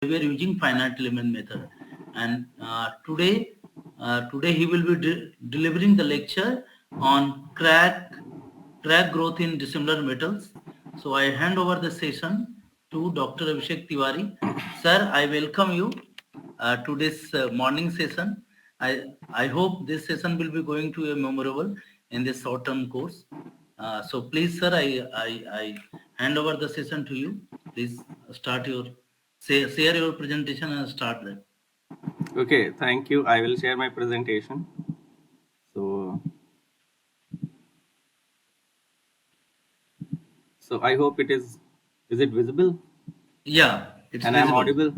behavior using finite element method. And today he will be delivering the lecture on crack growth in dissimilar metals. So I hand over the session to Dr. Abhishek Tiwari. Sir, I welcome you to this morning session. I hope this session will be going to a memorable in this short-term course. So please, sir, I hand over the session to you. Please start share your presentation and start that. Okay, thank you. I will share my presentation. So I hope is it visible? Yeah, it's and visible. I'm audible?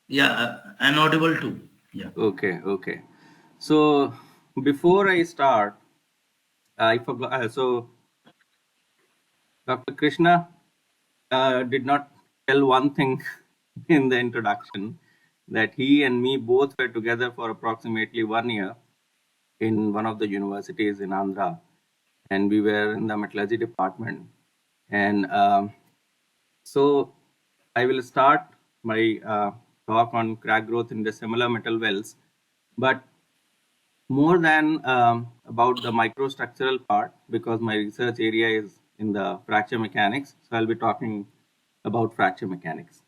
Yeah, and audible too. Yeah. Okay. So before I start, I forgot. So Dr. Krishna did not tell one thing in the introduction, that he and me both were together for approximately 1 year in one of the universities in Andhra, and we were in the metallurgy department. And so I will start my talk on crack growth in dissimilar metal wells, but more than about the microstructural part, because my research area is in the fracture mechanics. So I'll be talking about fracture mechanics.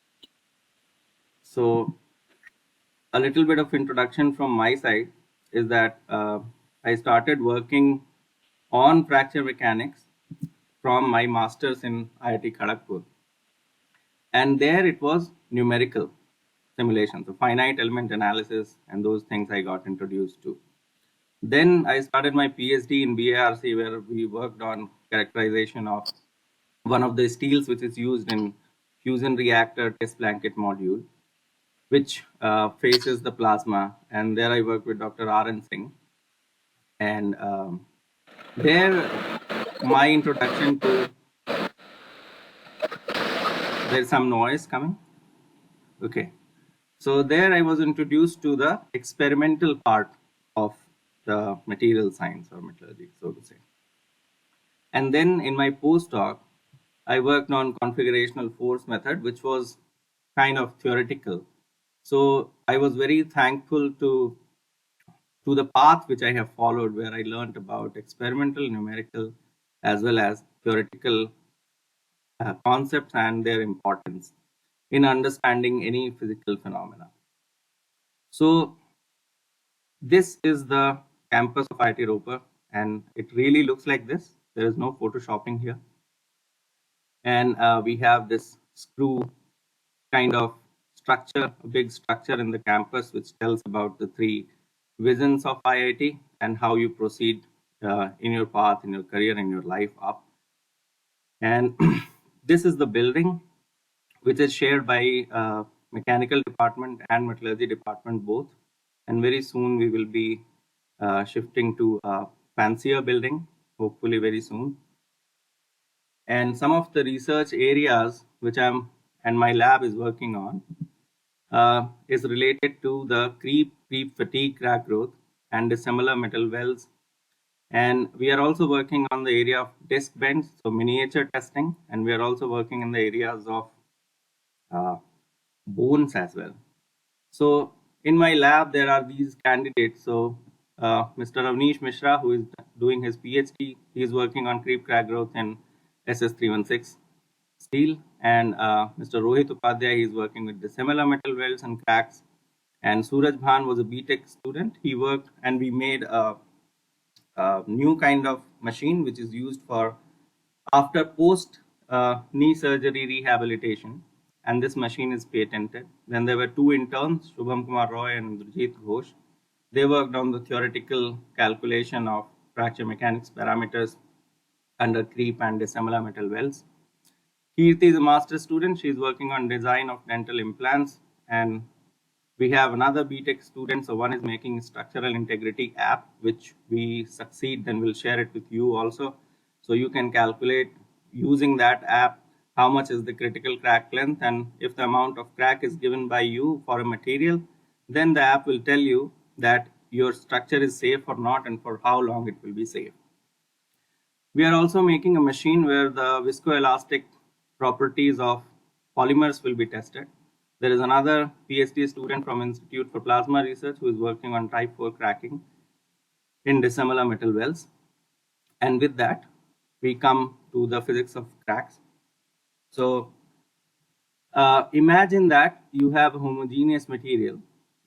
So a little bit of introduction from my side is that I started working on fracture mechanics from my master's in IIT Kharagpur. And there it was numerical simulation, so finite element analysis and those things I got introduced to. Then I started my PhD in BARC, where we worked on characterization of one of the steels which is used in fusion reactor test blanket module, which faces the plasma. And there I worked with Dr. R.N. Singh. And there my introduction to, there's some noise coming. Okay. So there I was introduced to the experimental part of the material science or metallurgy, so to say. And then in my postdoc, I worked on configurational force method, which was kind of theoretical. So I was very thankful to the path which I have followed, where I learned about experimental, numerical, as well as theoretical concepts and their importance in understanding any physical phenomena. So this is the campus of IIT Roper, and it really looks like this. There is no photoshopping here. And we have this screw kind of structure, a big structure in the campus, which tells about the three visions of IIT and how you proceed in your path, in your career, in your life up. And this is the building, which is shared by mechanical department and metallurgy department both. And very soon we will be shifting to a fancier building, hopefully very soon. And some of the research areas which my lab is working on is related to the creep fatigue crack growth and dissimilar metal wells. And we are also working on the area of disc bends, so miniature testing, and we are also working in the areas of bones as well. So in my lab, there are these candidates. So Mr. Avnish Mishra, who is doing his PhD, he is working on creep crack growth in SS316 steel. And Mr. Rohit Upadhyay, he is working with dissimilar metal welds and cracks. And Suraj Bhan was a BTech student. He worked, and we made a new kind of machine which is used for after post knee surgery rehabilitation. And this machine is patented. Then there were two interns, Shubham Kumar Roy and Indrajit Ghosh. They worked on the theoretical calculation of fracture mechanics parameters under creep and dissimilar metal wells. Kirti is a master's student. She is working on design of dental implants. And we have another BTech student. So one is making structural integrity app, which we succeed, then we'll share it with you also. So you can calculate using that app how much is the critical crack length, and if the amount of crack is given by you for a material, then the app will tell you that your structure is safe or not and for how long it will be safe. We are also making a machine where the viscoelastic properties of polymers will be tested. There is another PhD student from Institute for Plasma Research who is working on type 4 cracking in dissimilar metal wells. And with that, we come to the physics of cracks. So imagine that you have a homogeneous material,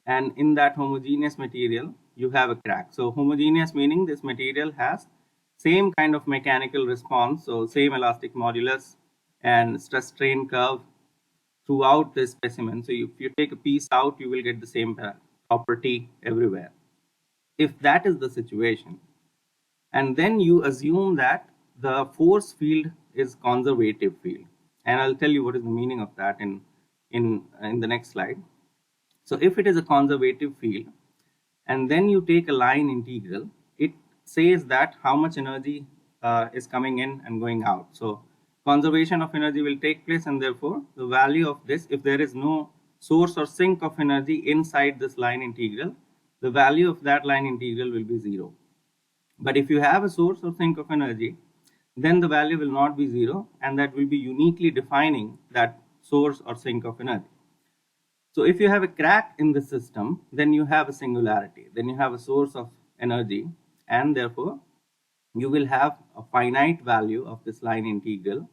and in that homogeneous material, you have a crack. So homogeneous meaning this material has same kind of mechanical response, so same elastic modulus and stress strain curve throughout the specimen. So if you take a piece out, you will get the same property everywhere. If that is the situation, and then you assume that the force field is conservative field, and I'll tell you what is the meaning of that in the next slide. So if it is a conservative field, and then you take a line integral, it says that how much energy is coming in and going out. So conservation of energy will take place, and therefore the value of this, if there is no source or sink of energy inside this line integral, the value of that line integral will be 0. But if you have a source or sink of energy, then the value will not be 0, and that will be uniquely defining that source or sink of energy. So if you have a crack in the system, then you have a singularity, then you have a source of energy, and therefore you will have a finite value of this line integral,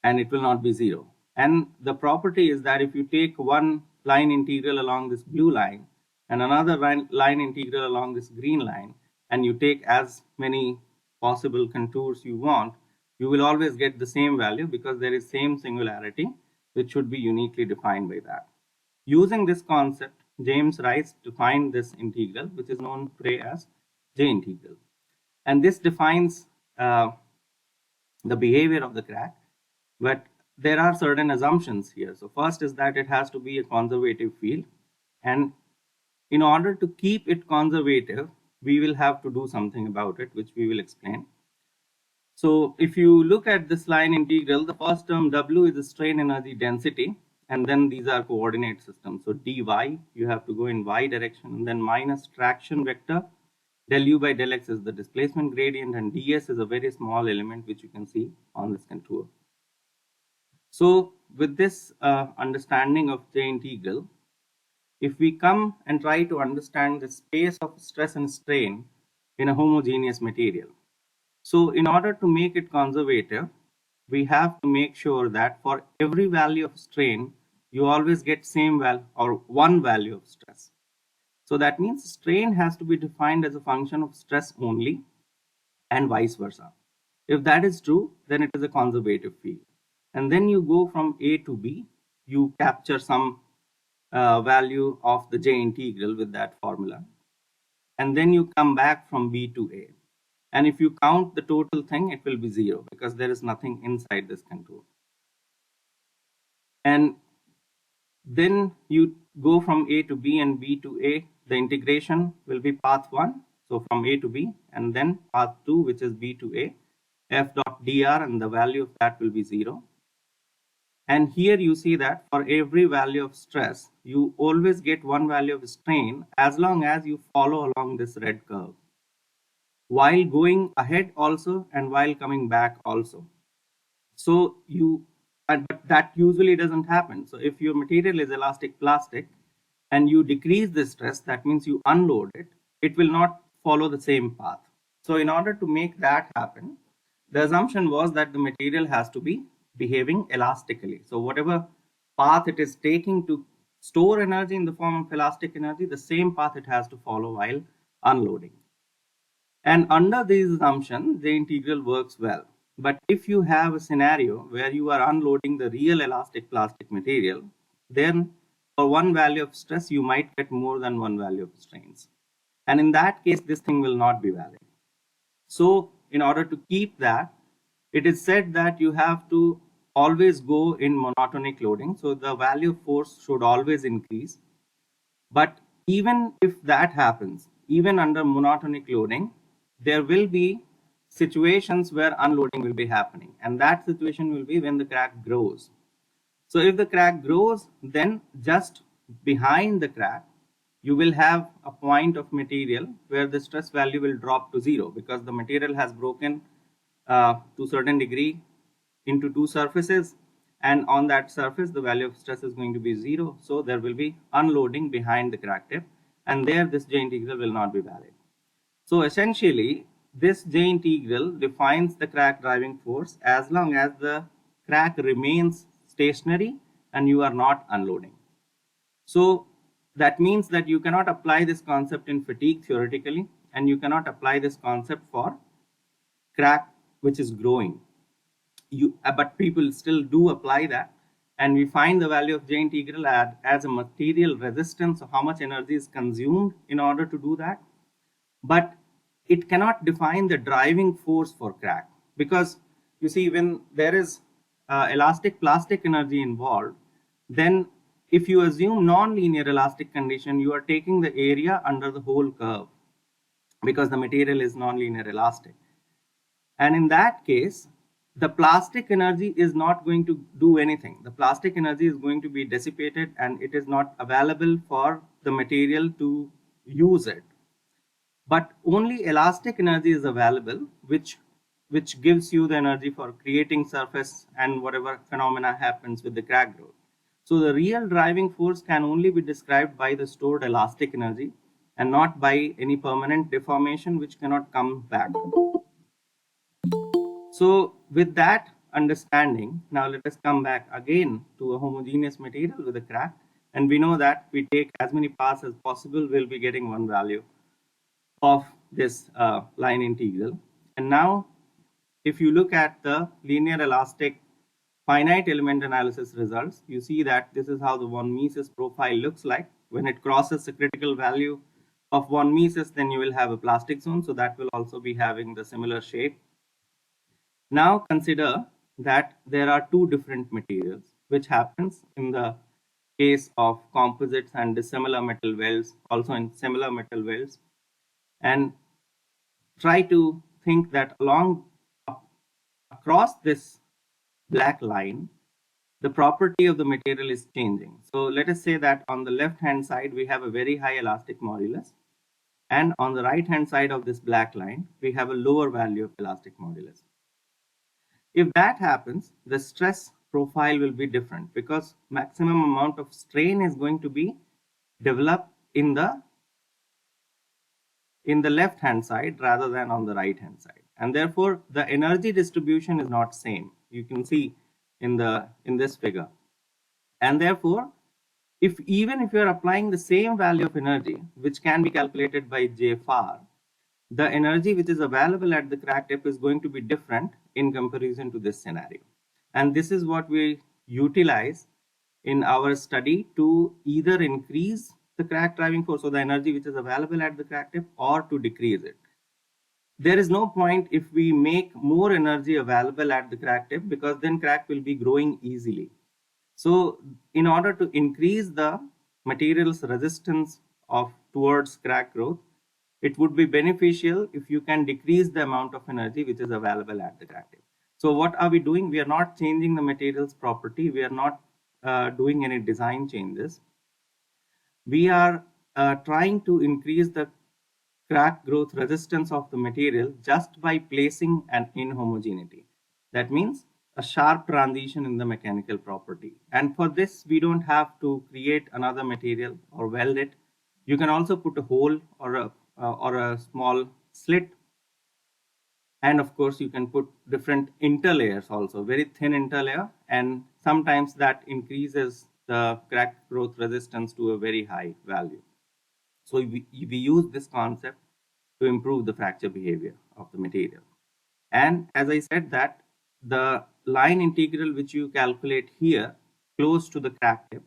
and it will not be 0. And the property is that if you take one line integral along this blue line and another line integral along this green line, and you take as many possible contours you want, you will always get the same value because there is same singularity which should be uniquely defined by that. Using this concept, James Rice defined this integral, which is known today as J integral. And this defines the behavior of the crack, but there are certain assumptions here. So first is that it has to be a conservative field, and in order to keep it conservative, we will have to do something about it, which we will explain. So if you look at this line integral, the first term W is the strain energy density, and then these are coordinate systems. So dy, you have to go in y direction, and then minus traction vector, del u by del x is the displacement gradient, and ds is a very small element which you can see on this contour. So with this understanding of J integral, if we come and try to understand the space of stress and strain in a homogeneous material. So in order to make it conservative, we have to make sure that for every value of strain, you always get same value or one value of stress. So that means strain has to be defined as a function of stress only and vice versa. If that is true, then it is a conservative field. And then you go from A to B, you capture some value of the J integral with that formula. And then you come back from B to A. And if you count the total thing, it will be 0 because there is nothing inside this contour. And then you go from A to B and B to A. The integration will be path 1. So from A to B, and then path 2, which is B to A, f dot dr, and the value of that will be 0. And here you see that for every value of stress, you always get one value of strain as long as you follow along this red curve, while going ahead also and while coming back also. So but that usually doesn't happen. So if your material is elastic plastic and you decrease the stress, that means you unload it, it will not follow the same path. So in order to make that happen, the assumption was that the material has to be behaving elastically. So whatever path it is taking to store energy in the form of elastic energy, the same path it has to follow while unloading. And under these assumptions, the integral works well. But if you have a scenario where you are unloading the real elastic plastic material, then for one value of stress, you might get more than one value of strains. And in that case, this thing will not be valid. So in order to keep that, it is said that you have to always go in monotonic loading. So the value of force should always increase. But even if that happens, even under monotonic loading, there will be situations where unloading will be happening. And that situation will be when the crack grows. So if the crack grows, then just behind the crack, you will have a point of material where the stress value will drop to 0 because the material has broken to a certain degree into two surfaces, and on that surface the value of stress is going to be 0, so there will be unloading behind the crack tip, and there this J integral will not be valid. So essentially this J integral defines the crack driving force as long as the crack remains stationary and you are not unloading. So that means that you cannot apply this concept in fatigue theoretically, and you cannot apply this concept for crack which is growing. But people still do apply that, and we find the value of J integral as a material resistance of how much energy is consumed in order to do that. But it cannot define the driving force for crack, because you see, when there is elastic plastic energy involved, then if you assume non-linear elastic condition, you are taking the area under the whole curve because the material is non-linear elastic. And in that case, the plastic energy is not going to do anything. The plastic energy is going to be dissipated and it is not available for the material to use it. But only elastic energy is available, which gives you the energy for creating surface and whatever phenomena happens with the crack growth. So the real driving force can only be described by the stored elastic energy and not by any permanent deformation which cannot come back. So with that understanding, now let us come back again to a homogeneous material with a crack, and we know that we take as many paths as possible, we'll be getting one value of this line integral. And now if you look at the linear elastic finite element analysis results, you see that this is how the von Mises profile looks like. When it crosses a critical value of von Mises, then you will have a plastic zone, so that will also be having the similar shape. Now consider that there are two different materials, which happens in the case of composites and dissimilar metal welds, also in similar metal welds, and try to think that across this black line, the property of the material is changing. So let us say that on the left hand side we have a very high elastic modulus, and on the right hand side of this black line we have a lower value of elastic modulus. If that happens, the stress profile will be different because maximum amount of strain is going to be developed in the left hand side rather than on the right hand side, and therefore the energy distribution is not same. You can see in this figure, and therefore even if you are applying the same value of energy, which can be calculated by J far, the energy which is available at the crack tip is going to be different in comparison to this scenario. And this is what we utilize in our study to either increase the crack driving force, or the energy which is available at the crack tip, or to decrease it. There is no point if we make more energy available at the crack tip, because then crack will be growing easily. So in order to increase the material's resistance towards crack growth, it would be beneficial if you can decrease the amount of energy which is available at the crack tip. So what are we doing? We are not changing the material's property. We are not doing any design changes. We are trying to increase the crack growth resistance of the material just by placing an inhomogeneity. That means a sharp transition in the mechanical property. And for this, we don't have to create another material or weld it. You can also put a hole or a small slit. And of course, you can put different interlayers also, very thin interlayer, and sometimes that increases the crack growth resistance to a very high value. So we use this concept to improve the fracture behavior of the material. And as I said, that the line integral which you calculate here close to the crack tip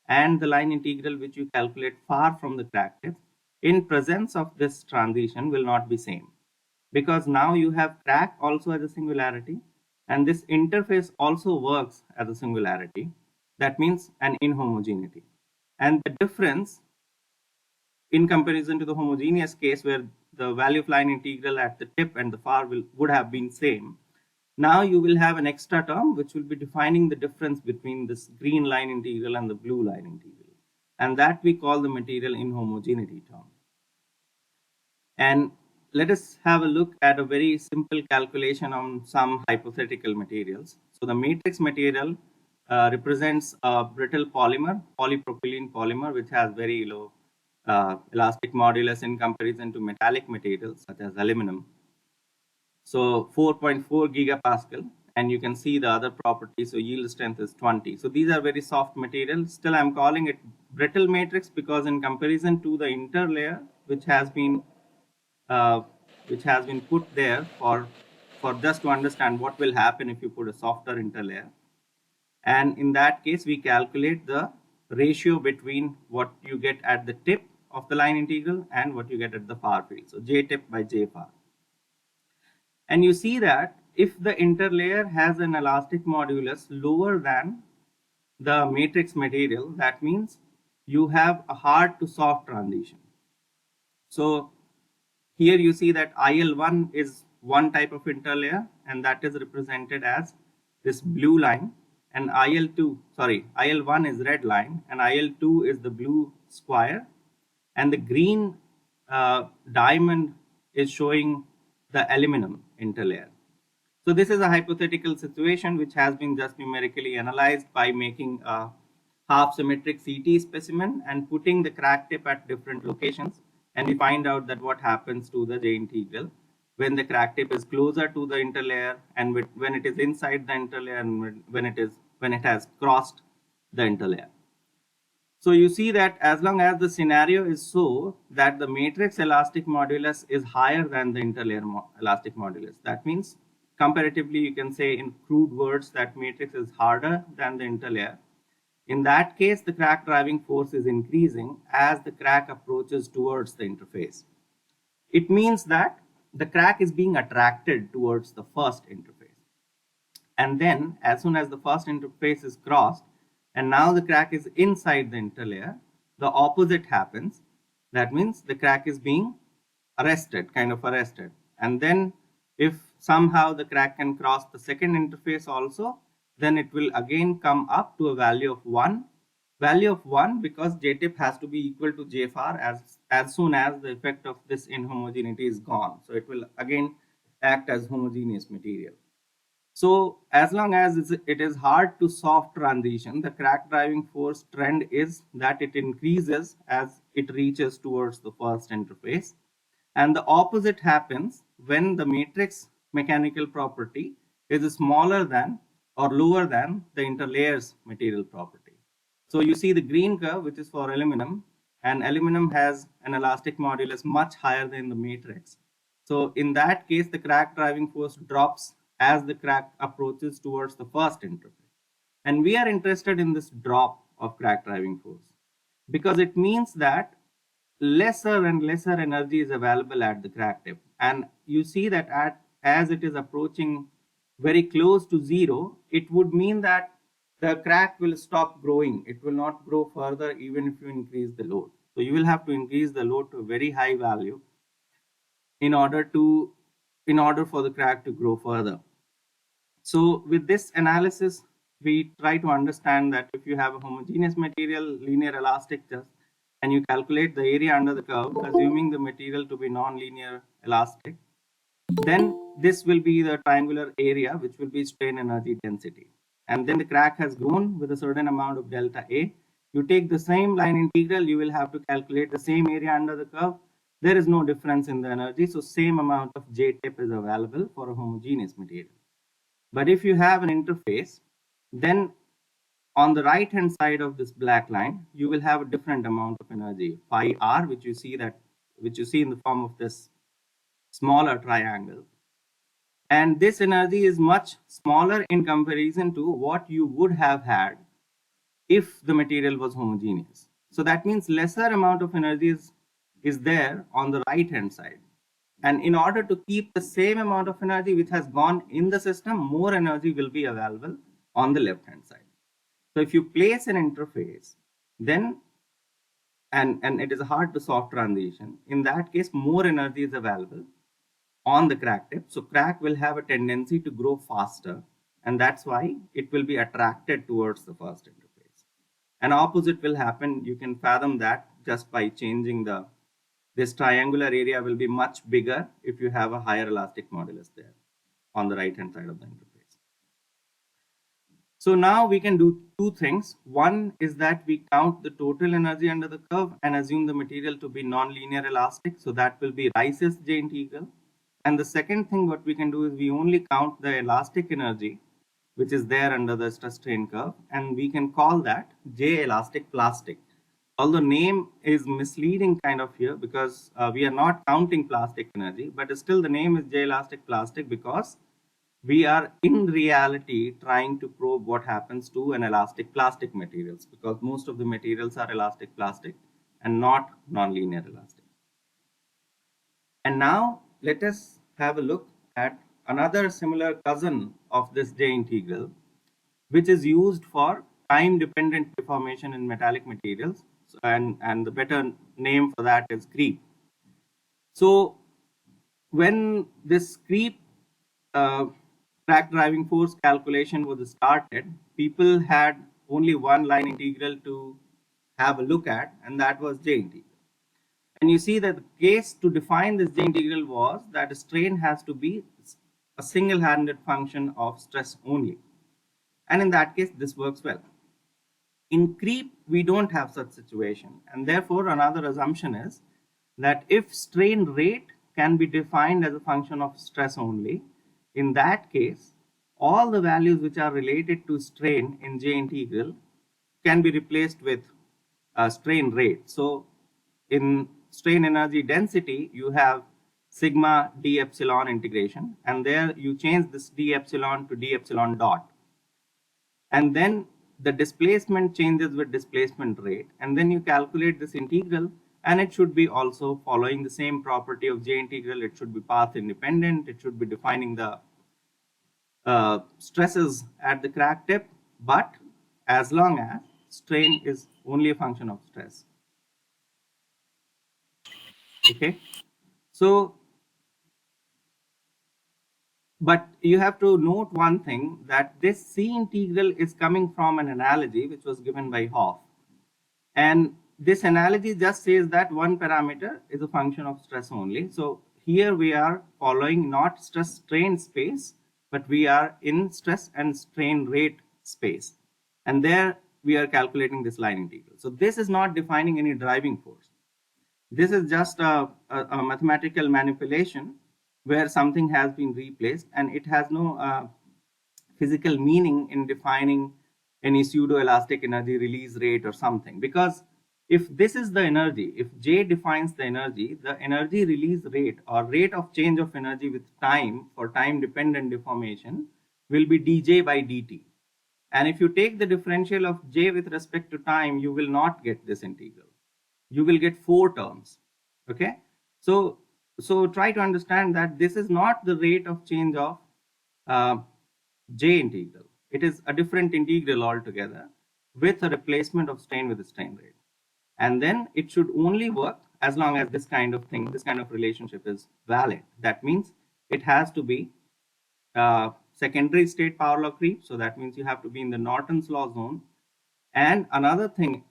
and the line integral which you calculate far from the crack tip, in presence of this transition, will not be same, because now you have crack also as a singularity, and this interface also works as a singularity. That means an inhomogeneity. And the difference in comparison to the homogeneous case, where the value of line integral at the tip and the far would have been same, now you will have an extra term which will be defining the difference between this green line integral and the blue line integral, and that we call the material inhomogeneity term. And let us have a look at a very simple calculation on some hypothetical materials. So the matrix material represents a brittle polymer, polypropylene polymer, which has very low elastic modulus in comparison to metallic materials such as aluminum. So 4.4 gigapascal, and you can see the other properties. So yield strength is 20. So these are very soft materials. Still, I'm calling it brittle matrix because in comparison to the interlayer, which has been put there for just to understand what will happen if you put a softer interlayer. And in that case, we calculate the ratio between what you get at the tip of the line integral and what you get at the far field. So J tip by J far. And you see that if the interlayer has an elastic modulus lower than the matrix material, that means you have a hard to soft transition. So here you see that IL1 is one type of interlayer, and that is represented as this blue line, and IL1 is red line, and IL2 is the blue square, and the green diamond is showing the aluminum interlayer. So this is a hypothetical situation which has been just numerically analyzed by making a half symmetric CT specimen and putting the crack tip at different locations, and we find out that what happens to the J integral when the crack tip is closer to the interlayer and when it is inside the interlayer and when it has crossed the interlayer. So you see that as long as the scenario is so that the matrix elastic modulus is higher than the interlayer elastic modulus, that means comparatively you can say in crude words that matrix is harder than the interlayer. In that case, the crack driving force is increasing as the crack approaches towards the interface. It means that the crack is being attracted towards the first interface. And then as soon as the first interface is crossed, and now the crack is inside the interlayer, the opposite happens. That means the crack is being arrested. And then if somehow the crack can cross the second interface also, then it will again come up to a value of 1. Value of 1 because J tip has to be equal to J far as soon as the effect of this inhomogeneity is gone. So it will again act as homogeneous material. So as long as it is hard to soft transition, the crack driving force trend is that it increases as it reaches towards the first interface. And the opposite happens when the matrix mechanical property is smaller than or lower than the interlayer's material property. So you see the green curve, which is for aluminum, and aluminum has an elastic modulus much higher than the matrix. So in that case, the crack driving force drops as the crack approaches towards the first interface. And we are interested in this drop of crack driving force because it means that lesser and lesser energy is available at the crack tip. And you see that as it is approaching very close to 0, it would mean that the crack will stop growing. It will not grow further even if you increase the load. So you will have to increase the load to a very high value in order for the crack to grow further. So with this analysis, we try to understand that if you have a homogeneous material, linear elastic just, and you calculate the area under the curve, assuming the material to be non-linear elastic, then this will be the triangular area, which will be strain energy density. And then the crack has grown with a certain amount of delta A. You take the same line integral, you will have to calculate the same area under the curve. There is no difference in the energy, so same amount of J tip is available for a homogeneous material. But if you have an interface, then on the right hand side of this black line, you will have a different amount of energy, phi r, which you see in the form of this smaller triangle. And this energy is much smaller in comparison to what you would have had if the material was homogeneous. So that means lesser amount of energy is there on the right hand side. And in order to keep the same amount of energy which has gone in the system, more energy will be available on the left hand side. So if you place an interface, then and it is a hard to soft transition, in that case more energy is available on the crack tip. So crack will have a tendency to grow faster, and that's why it will be attracted towards the first interface. And opposite will happen. You can fathom that just by changing this triangular area will be much bigger if you have a higher elastic modulus there on the right hand side of the interface. So now we can do two things. One is that we count the total energy under the curve and assume the material to be non-linear elastic. So that will be Rice's J integral. And the second thing what we can do is we only count the elastic energy, which is there under the stress strain curve, and we can call that J elastic plastic. Although name is misleading kind of here, because we are not counting plastic energy, but still the name is J elastic plastic because we are in reality trying to probe what happens to an elastic plastic materials, because most of the materials are elastic plastic and not nonlinear elastic. And now let us have a look at another similar cousin of this J integral, which is used for time dependent deformation in metallic materials, and the better name for that is creep. So when this creep track driving force calculation was started, people had only one line integral to have a look at, and that was J integral. And you see that the case to define this J integral was that a strain has to be a single-handed function of stress only. And in that case, this works well. In creep, we don't have such situation. And therefore, another assumption is that if strain rate can be defined as a function of stress only, in that case, all the values which are related to strain in J integral can be replaced with strain rate. So in strain energy density, you have sigma d epsilon integration, and there you change this d epsilon to d epsilon dot. And then the displacement changes with displacement rate, and then you calculate this integral, and it should be also following the same property of J integral. It should be path independent. It should be defining the stresses at the crack tip, but as long as strain is only a function of stress. Okay, so but you have to note one thing, that this C integral is coming from an analogy which was given by Hoff, and this analogy just says that one parameter is a function of stress only. So here we are following not stress strain space, but we are in stress and strain rate space, and there we are calculating this line integral. So this is not defining any driving force. This is just a mathematical manipulation where something has been replaced, and it has no physical meaning in defining any pseudo elastic energy release rate or something. Because if this is the energy, if J defines the energy release rate or rate of change of energy with time for time dependent deformation will be dJ by dt. And if you take the differential of J with respect to time, you will not get this integral. You will get 4 terms. Okay, so try to understand that this is not the rate of change of J integral. It is a different integral altogether with a replacement of strain with the strain rate. And then it should only work as long as this kind of thing, this kind of relationship is valid. That means it has to be secondary state power law creep. So that means you have to be in the Norton's law zone. And another thing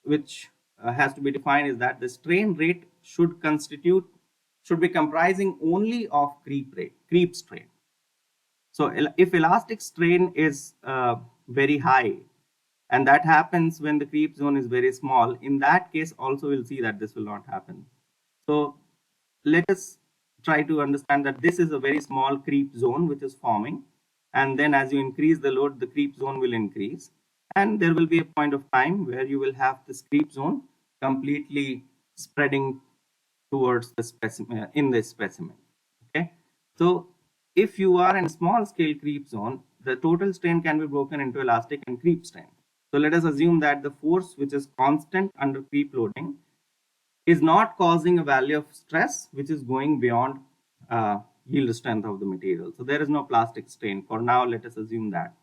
which has to be defined is that the strain rate should be comprising only of creep strain. So if elastic strain is very high, and that happens when the creep zone is very small, in that case also we'll see that this will not happen. So let us try to understand that this is a very small creep zone which is forming, and then as you increase the load, the creep zone will increase, and there will be a point of time where you will have this creep zone completely spreading towards the specimen in this specimen. Okay, so if you are in small scale creep zone, the total strain can be broken into elastic and creep strain. So let us assume that the force which is constant under creep loading is not causing a value of stress which is going beyond yield strength of the material. So there is no plastic strain. For now, let us assume that.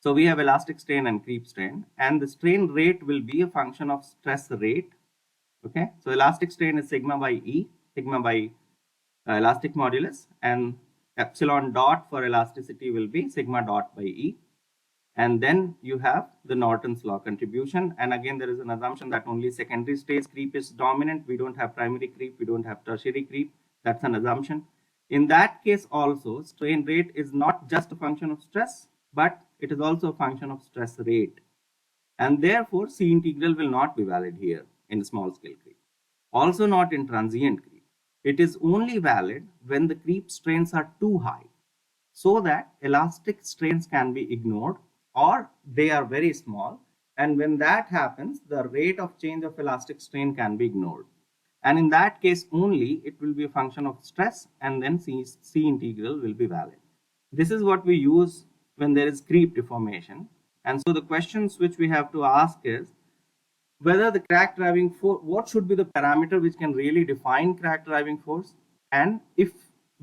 So we have elastic strain and creep strain, and the strain rate will be a function of stress rate. Okay, so elastic strain is sigma by E, sigma by elastic modulus, and epsilon dot for elasticity will be sigma dot by E. And then you have the Norton's law contribution. And again, there is an assumption that only secondary stage creep is dominant. We don't have primary creep. We don't have tertiary creep. That's an assumption. In that case also, strain rate is not just a function of stress, but it is also a function of stress rate. And therefore, C integral will not be valid here in small scale creep. Also not in transient creep. It is only valid when the creep strains are too high, so that elastic strains can be ignored or they are very small. And when that happens, the rate of change of elastic strain can be ignored. And in that case only, it will be a function of stress, and then C integral will be valid. This is what we use when there is creep deformation. And so the questions which we have to ask is whether the crack driving force, what should be the parameter which can really define crack driving force? And if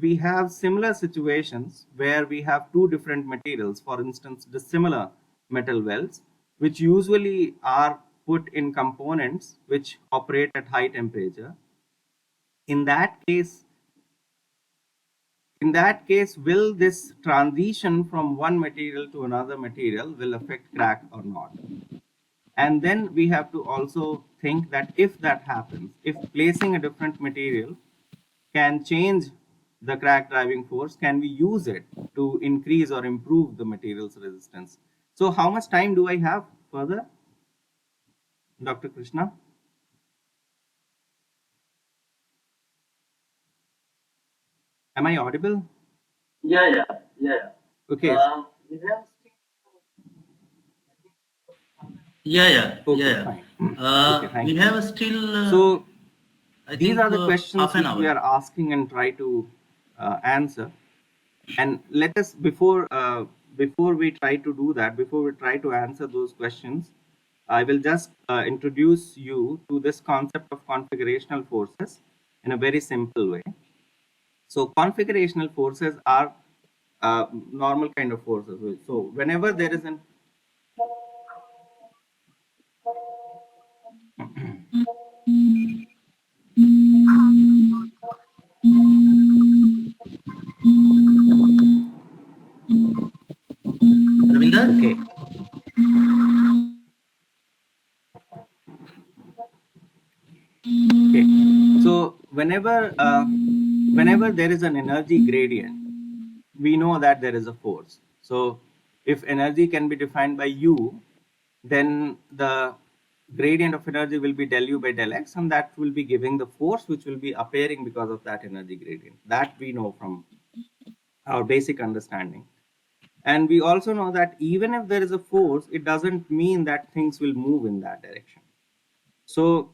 we have similar situations where we have two different materials, for instance, dissimilar metal welds, which usually are put in components which operate at high temperature, in that case, will this transition from one material to another material will affect crack or not? And then we have to also think that if that happens, if placing a different material can change the crack driving force, can we use it to increase or improve the material's resistance? So how much time do I have further, Dr. Krishna? Am I audible? Yeah. Okay. Yeah. Fine. Okay, thank We you. have still. So I these think are the questions half an which we hour. are asking and try to answer. And let us, before we try to do that, before we try to answer those questions, I will just introduce you to this concept of configurational forces in a very simple way. So configurational forces are normal kind of forces. So whenever there is an Ravinder? okay. Okay. So whenever there is an energy gradient, we know that there is a force. So if energy can be defined by U, then the gradient of energy will be del U by del X, and that will be giving the force which will be appearing because of that energy gradient. That we know from our basic understanding. And we also know that even if there is a force, it doesn't mean that things will move in that direction. So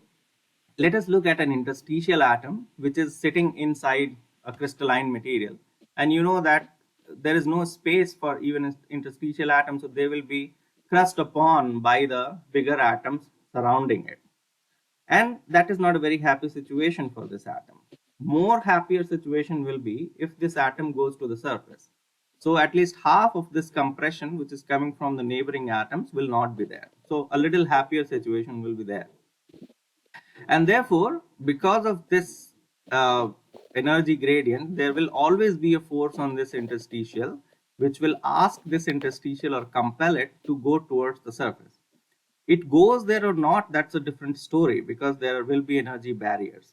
let us look at an interstitial atom which is sitting inside a crystalline material, and you know that there is no space for even an interstitial atom, so they will be crushed upon by the bigger atoms surrounding it, and that is not a very happy situation for this atom. More happier situation will be if this atom goes to the surface, so at least half of this compression which is coming from the neighboring atoms will not be there, so a little happier situation will be there. And therefore, because of this energy gradient, there will always be a force on this interstitial which will ask this interstitial or compel it to go towards the surface. It goes there or not, that's a different story, because there will be energy barriers.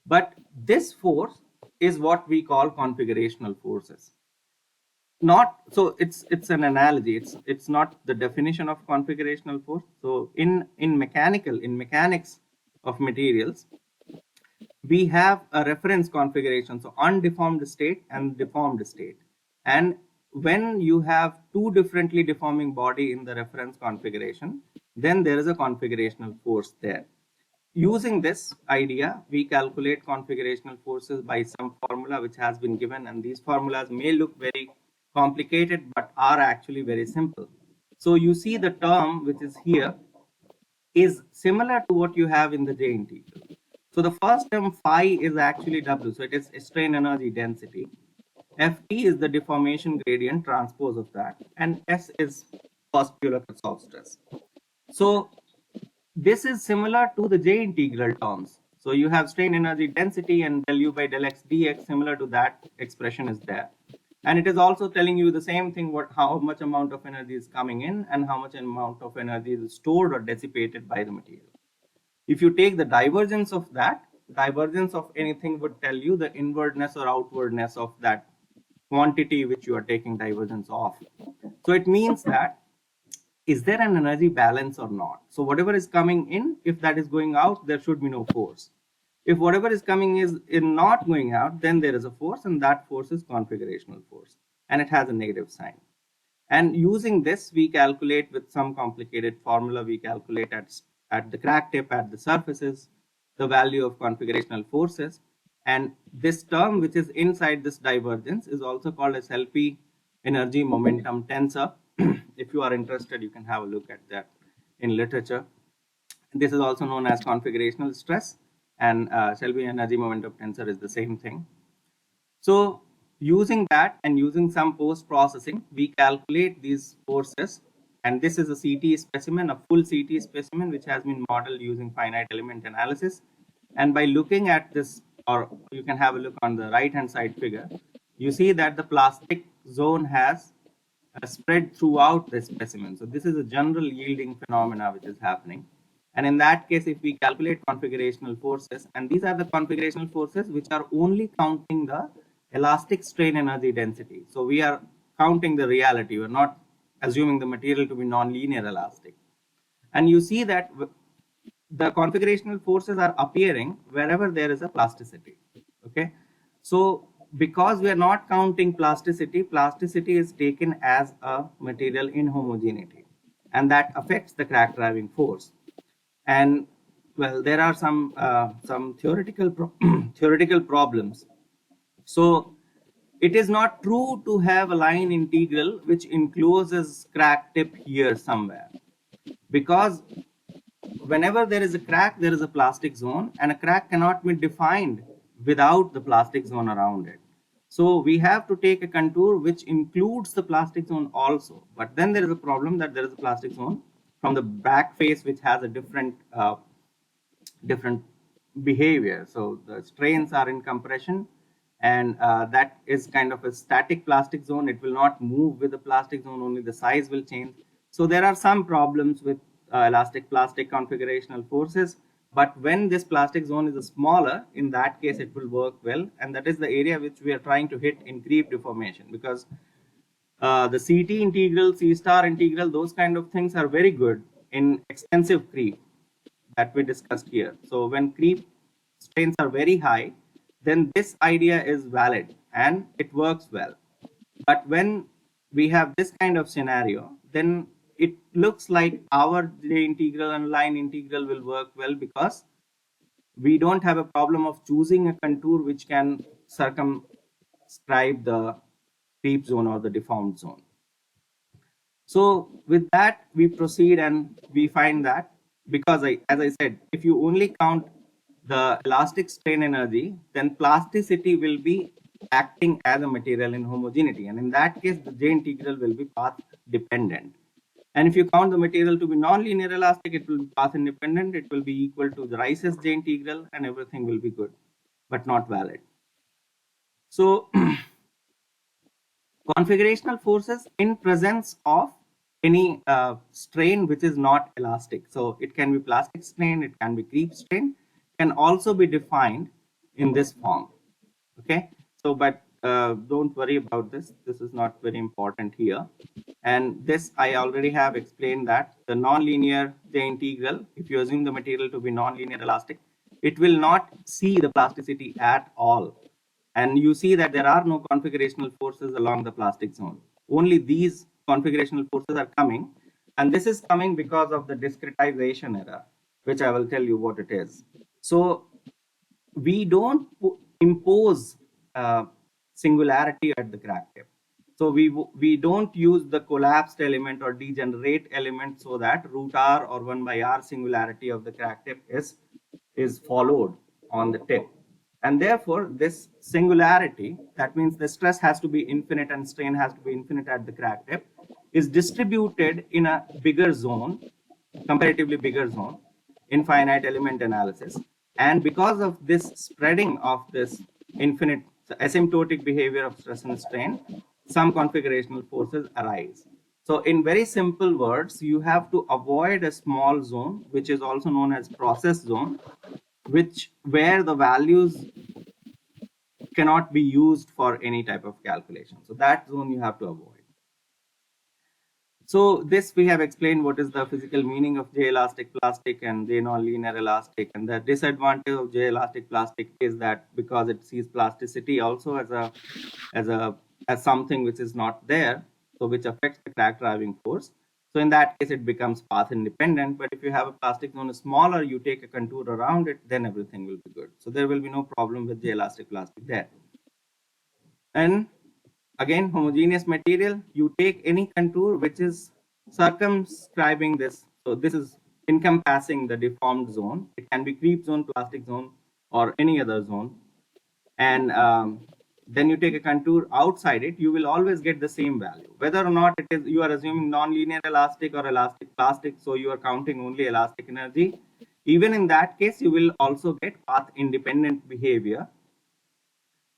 But this force is what we call configurational forces. Not so, it's an analogy, it's not the definition of configurational force. So in mechanics of materials, we have a reference configuration, so undeformed state and deformed state. And when you have two differently deforming body in the reference configuration, then there is a configurational force there. Using this idea, we calculate configurational forces by some formula which has been given, and these formulas may look very complicated but are actually very simple. So you see the term which is here is similar to what you have in the J integral. So the first term phi is actually W, so it is strain energy density. Ft is the deformation gradient transpose of that, and S is first Euler-Kirchhoff stress. So this is similar to the J integral terms. So you have strain energy density and del U by del X dx, similar to that expression is there. And it is also telling you the same thing, how much amount of energy is coming in and how much amount of energy is stored or dissipated by the material. If you take the divergence of that, divergence of anything would tell you the inwardness or outwardness of that quantity which you are taking divergence of. So it means that is there an energy balance or not? So whatever is coming in, if that is going out, there should be no force. If whatever is coming is in not going out, then there is a force, and that force is configurational force, and it has a negative sign. And using this, we calculate with some complicated formula, we calculate at the crack tip, at the surfaces, the value of configurational forces. And this term, which is inside this divergence, is also called as LP energy momentum tensor. If you are interested, you can have a look at that in literature. This is also known as configurational stress, and Shelby energy momentum tensor is the same thing. So using that and using some post processing, we calculate these forces. And this is a CT specimen, a full CT specimen, which has been modeled using finite element analysis. And by looking at this, or you can have a look on the right hand side figure, you see that the plastic zone has spread throughout the specimen. So this is a general yielding phenomena which is happening. And in that case, if we calculate configurational forces, and these are the configurational forces which are only counting the elastic strain energy density. So we are counting the reality. We're not assuming the material to be non-linear elastic. And you see that the configurational forces are appearing wherever there is a plasticity. Okay. So because we are not counting plasticity, plasticity is taken as a material inhomogeneity, and that affects the crack driving force. And well, there are some theoretical theoretical problems. So it is not true to have a line integral which encloses crack tip here somewhere, because whenever there is a crack, there is a plastic zone, and a crack cannot be defined without the plastic zone around it. So we have to take a contour which includes the plastic zone also. But then there is a problem that there is a plastic zone from the back face which has a different behavior. So the strains are in compression, and that is kind of a static plastic zone. It will not move with the plastic zone, only the size will change. So there are some problems with elastic plastic configurational forces. But when this plastic zone is smaller, in that case it will work well, and that is the area which we are trying to hit in creep deformation, because the CT integral, C star integral, those kind of things are very good in extensive creep that we discussed here. So when creep strains are very high, then this idea is valid and it works well. But when we have this kind of scenario, then it looks like our J integral and line integral will work well, because we don't have a problem of choosing a contour which can circumscribe the creep zone or the deformed zone. So with that, we proceed and we find that, because as I said, if you only count the elastic strain energy, then plasticity will be acting as a material inhomogeneity. And in that case, the J integral will be path dependent. And if you count the material to be non-linear elastic, it will be path independent. It will be equal to the Rice's J integral, and everything will be good, but not valid. So configurational forces in presence of any strain which is not elastic. So it can be plastic strain, it can be creep strain, can also be defined in this form. Okay. So, but don't worry about this. This is not very important here. And this I already have explained that the non-linear J integral, if you assume the material to be non-linear elastic, it will not see the plasticity at all. And you see that there are no configurational forces along the plastic zone. Only these configurational forces are coming. And this is coming because of the discretization error, which I will tell you what it is. So we don't impose singularity at the crack tip. So we don't use the collapsed element or degenerate element so that root r or 1 by r singularity of the crack tip is followed on the tip. And therefore, this singularity, that means the stress has to be infinite and strain has to be infinite at the crack tip, is distributed in a bigger zone, comparatively bigger zone, in finite element analysis. And because of this spreading of this infinite asymptotic behavior of stress and strain, some configurational forces arise. So in very simple words, you have to avoid a small zone, which is also known as process zone, where the values cannot be used for any type of calculation. So that zone you have to avoid. So this we have explained what is the physical meaning of J elastic plastic and J non-linear elastic, and the disadvantage of J elastic plastic is that because it sees plasticity also as a as something which is not there, so which affects the crack driving force. So in that case, it becomes path independent. But if you have a plastic zone smaller, you take a contour around it, then everything will be good. So there will be no problem with J elastic plastic there. And again, homogeneous material, you take any contour which is circumscribing this. So this is encompassing the deformed zone. It can be creep zone, plastic zone, or any other zone. And then you take a contour outside it, you will always get the same value. Whether or not it is, you are assuming non-linear elastic or elastic plastic, so you are counting only elastic energy. Even in that case, you will also get path independent behavior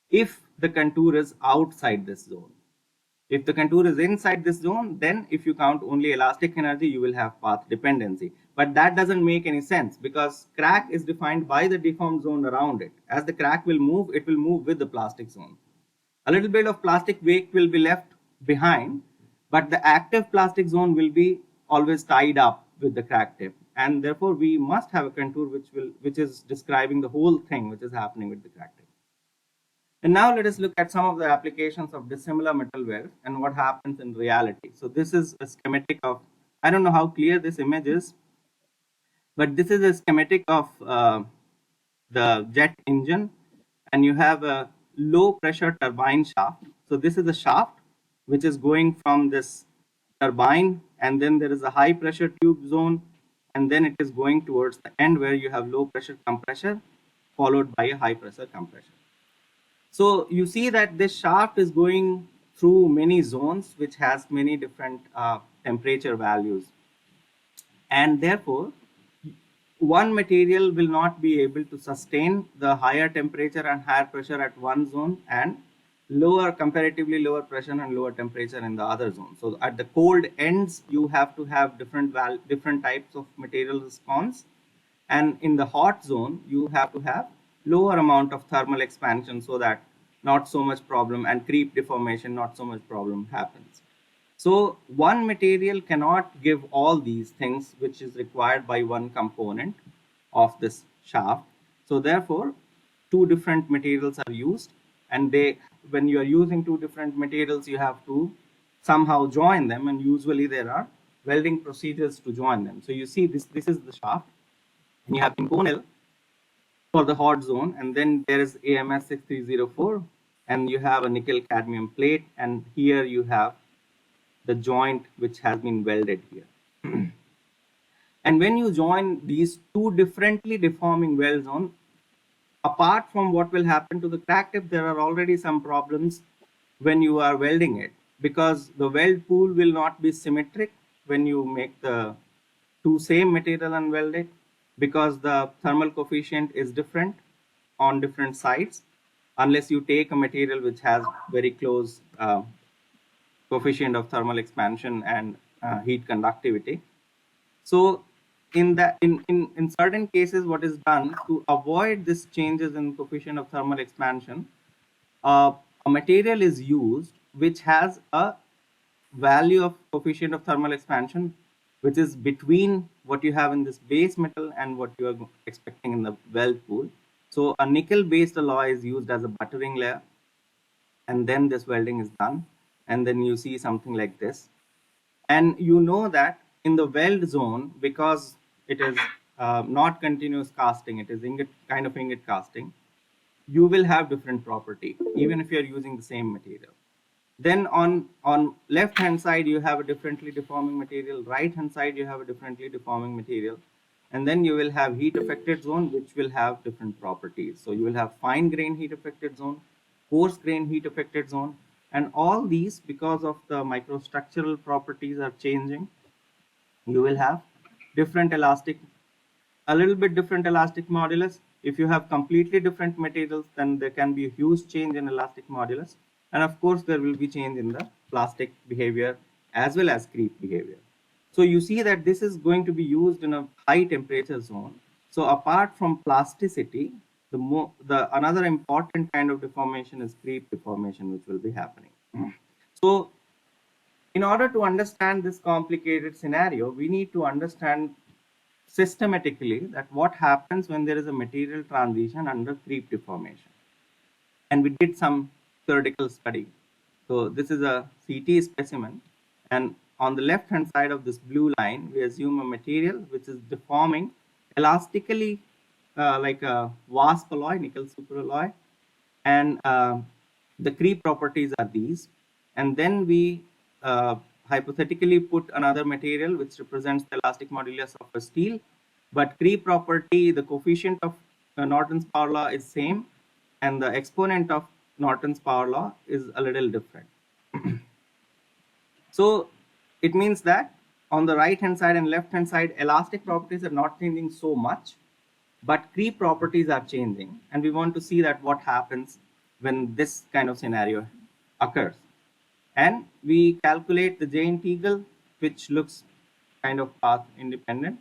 if the contour is outside this zone. If the contour is inside this zone, then if you count only elastic energy, you will have path dependency. But that doesn't make any sense because crack is defined by the deformed zone around it. As the crack will move, it will move with the plastic zone. A little bit of plastic wake will be left behind, but the active plastic zone will be always tied up with the crack tip. And therefore, we must have a contour which is describing the whole thing which is happening with the crack tip. And now let us look at some of the applications of dissimilar metal welds and what happens in reality. So this is a schematic of, I don't know how clear this image is, but this is a schematic of the jet engine, and you have a low pressure turbine shaft. So this is a shaft which is going from this turbine, and then there is a high pressure tube zone, and then it is going towards the end where you have low pressure compressor followed by a high pressure compressor. So you see that this shaft is going through many zones which has many different temperature values, and therefore one material will not be able to sustain the higher temperature and higher pressure at one zone and comparatively lower pressure and lower temperature in the other zone. So at the cold ends, you have to have different types of material response, and in the hot zone, you have to have lower amount of thermal expansion so that not so much problem, and creep deformation, not so much problem happens. So one material cannot give all these things which is required by one component of this shaft. So therefore, two different materials are used, and when you are using two different materials, you have to somehow join them, and usually there are welding procedures to join them. So you see this is the shaft, and you have inconel for the hot zone, and then there is AMS 6304, and you have a nickel cadmium plate, and here you have the joint which has been welded here. And when you join these two differently deforming welds on, apart from what will happen to the crack tip, there are already some problems when you are welding it, because the weld pool will not be symmetric when you make the two same material and weld it, because the thermal coefficient is different on different sides, unless you take a material which has very close coefficient of thermal expansion and heat conductivity. So in certain cases, what is done to avoid this changes in coefficient of thermal expansion, a material is used which has a value of coefficient of thermal expansion which is between what you have in this base metal and what you are expecting in the weld pool. So a nickel based alloy is used as a buttering layer, and then this welding is done, and then you see something like this. And you know that in the weld zone, because it is not continuous casting, it is kind of ingot casting, you will have different property even if you are using the same material. Then on left hand side you have a differently deforming material, right hand side you have a differently deforming material, and then you will have heat affected zone which will have different properties. So you will have fine grain heat affected zone, coarse grain heat affected zone, and all these, because of the microstructural properties are changing, you will have different elastic, a little bit different elastic modulus. If you have completely different materials, then there can be a huge change in elastic modulus, and of course there will be change in the plastic behavior as well as creep behavior. So you see that this is going to be used in a high temperature zone. So apart from plasticity, the another important kind of deformation is creep deformation, which will be happening. So In order to understand this complicated scenario, we need to understand systematically that what happens when there is a material transition under creep deformation. And we did some theoretical study. So this is a CT specimen, and on the left hand side of this blue line, we assume a material which is deforming elastically like a wasp alloy, nickel superalloy, and the creep properties are these. And then we hypothetically put another material which represents the elastic modulus of a steel, but creep property, the coefficient of Norton's power law is same, and the exponent of Norton's power law is a little different. So it means that on the right hand side and left hand side, elastic properties are not changing so much, but creep properties are changing, and we want to see that what happens when this kind of scenario occurs. And we calculate the J integral, which looks kind of path independent,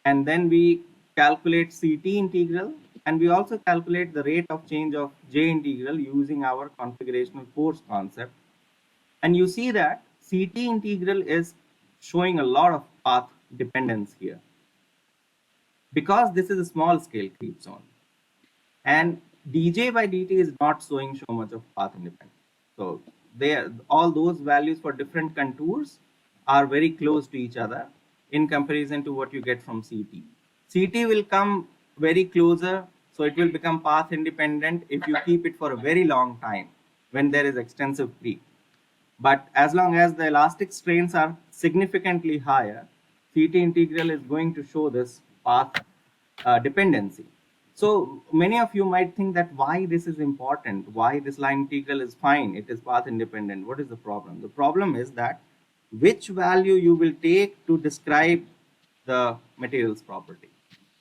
and then we calculate CT integral, and we also calculate the rate of change of J integral using our configurational force concept. And you see that CT integral is showing a lot of path dependence here, because this is a small scale creep zone, and dj by dt is not showing so much of path independence. So all those values for different contours are very close to each other in comparison to what you get from CT. CT will come very closer, so it will become path independent if you keep it for a very long time when there is extensive creep. But as long as the elastic strains are significantly higher, CT integral is going to show this path dependency. So many of you might think that why this is important, why this line integral is fine, it is path independent. What is the problem? The problem is that which value you will take to describe the material's property.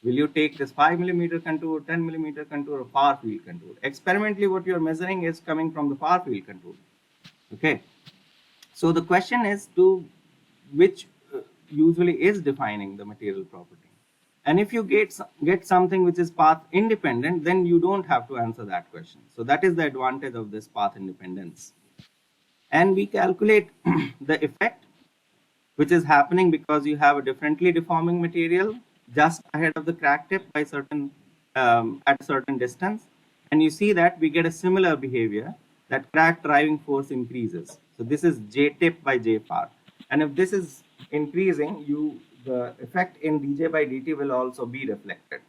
Will you take this 5 millimeter contour, 10 millimeter contour, or far field contour? Experimentally, what you are measuring is coming from the far field contour. Okay. So the question is to which usually is defining the material property. And if you get something which is path independent, then you don't have to answer that question. So that is the advantage of this path independence. And we calculate the effect which is happening because you have a differently deforming material just ahead of the crack tip by certain at a certain distance, and you see that we get a similar behavior, that crack driving force increases. So this is J tip by J far, and if this is increasing, the effect in dj by dt will also be reflected.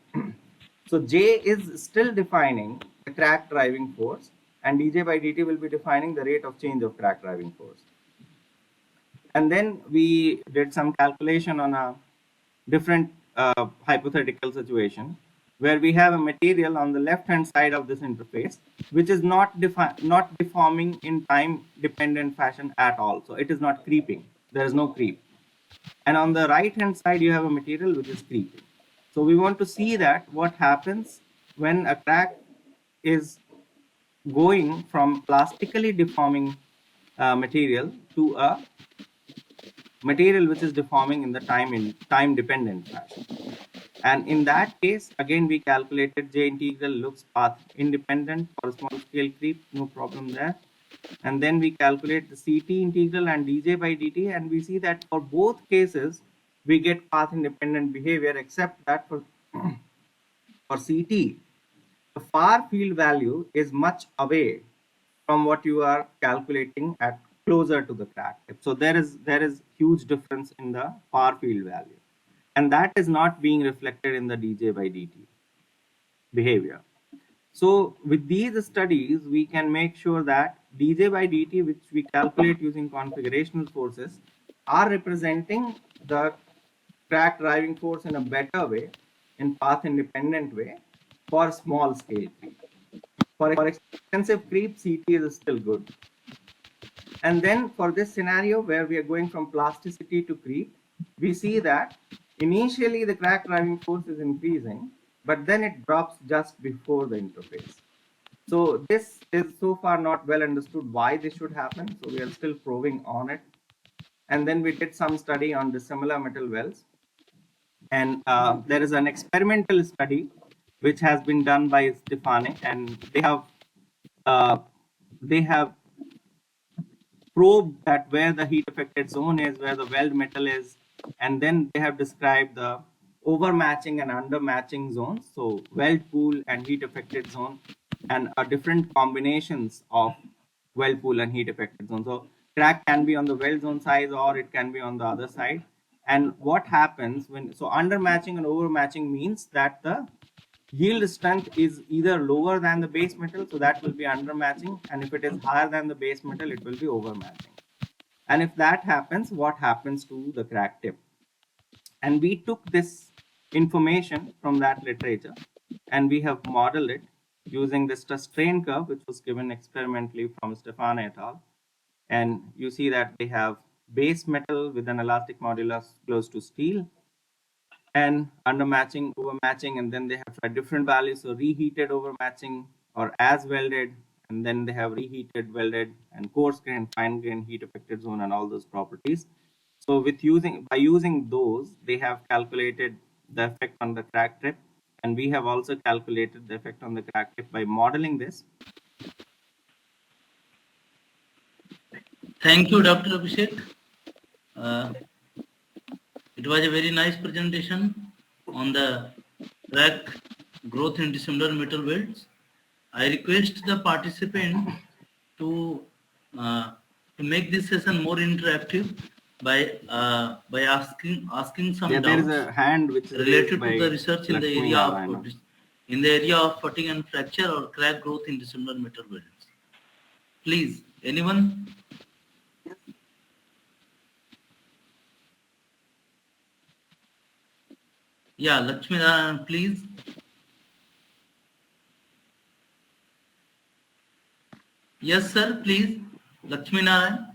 So J is still defining the crack driving force, and dj by dt will be defining the rate of change of crack driving force. And then we did some calculation on a different hypothetical situation where we have a material on the left hand side of this interface which is not deforming in time dependent fashion at all. So it is not creeping, there is no creep. And on the right hand side you have a material which is creeping. So we want to see that what happens when a crack is going from plastically deforming material to a material which is deforming in the time dependent fashion. And in that case, again, we calculated J integral looks path independent for small scale creep, no problem there. And then we calculate the CT integral and dj by dt, and we see that for both cases we get path independent behavior, except that for for CT the far field value is much away from what you are calculating at closer to the crack tip. So there is huge difference in the far field value, and that is not being reflected in the dj by dt behavior. So with these studies, we can make sure that dj by dt, which we calculate using configurational forces, are representing the crack driving force in a better way, in path independent way, for small scale creep. For extensive creep, CT is still good. And then for this scenario where we are going from plasticity to creep, we see that initially the crack driving force is increasing, but then it drops just before the interface. So this is so far not well understood why this should happen. So we are still probing on it. And then we did some study on dissimilar metal welds. And there is an experimental study which has been done by Stefani, and they have probed that where the heat affected zone is, where the weld metal is, and then they have described the overmatching and undermatching zones. So weld pool and heat affected zone, and different combinations of weld pool and heat affected zone. So crack can be on the weld zone side or it can be on the other side. And what happens when, so undermatching and overmatching means that the yield strength is either lower than the base metal, so that will be undermatching, and if it is higher than the base metal, it will be overmatching. And if that happens, what happens to the crack tip? And we took this information from that literature and we have modeled it using this strain curve, which was given experimentally from Stefan et al. And you see that they have base metal with an elastic modulus close to steel, and undermatching, overmatching, and then they have tried different values. So reheated overmatching or as welded, and then they have reheated, welded, and coarse grain, fine grain, heat affected zone, and all those properties. So by using those, they have calculated the effect on the crack tip, and we have also calculated the effect on the crack tip by modeling this. Thank you, Dr. Abhishek. It was a very nice presentation on the crack growth in dissimilar metal welds. I request the participant to uh, make this session more interactive by asking some Yeah, there is doubts a hand which is raised related by to the research in the Lakshmi area of Narayana. fatigue and fracture or crack growth in dissimilar metal welds. Please, anyone? Yeah, Lakshmi Narayan, please. Yes, sir, please. Lakshmi Narayan.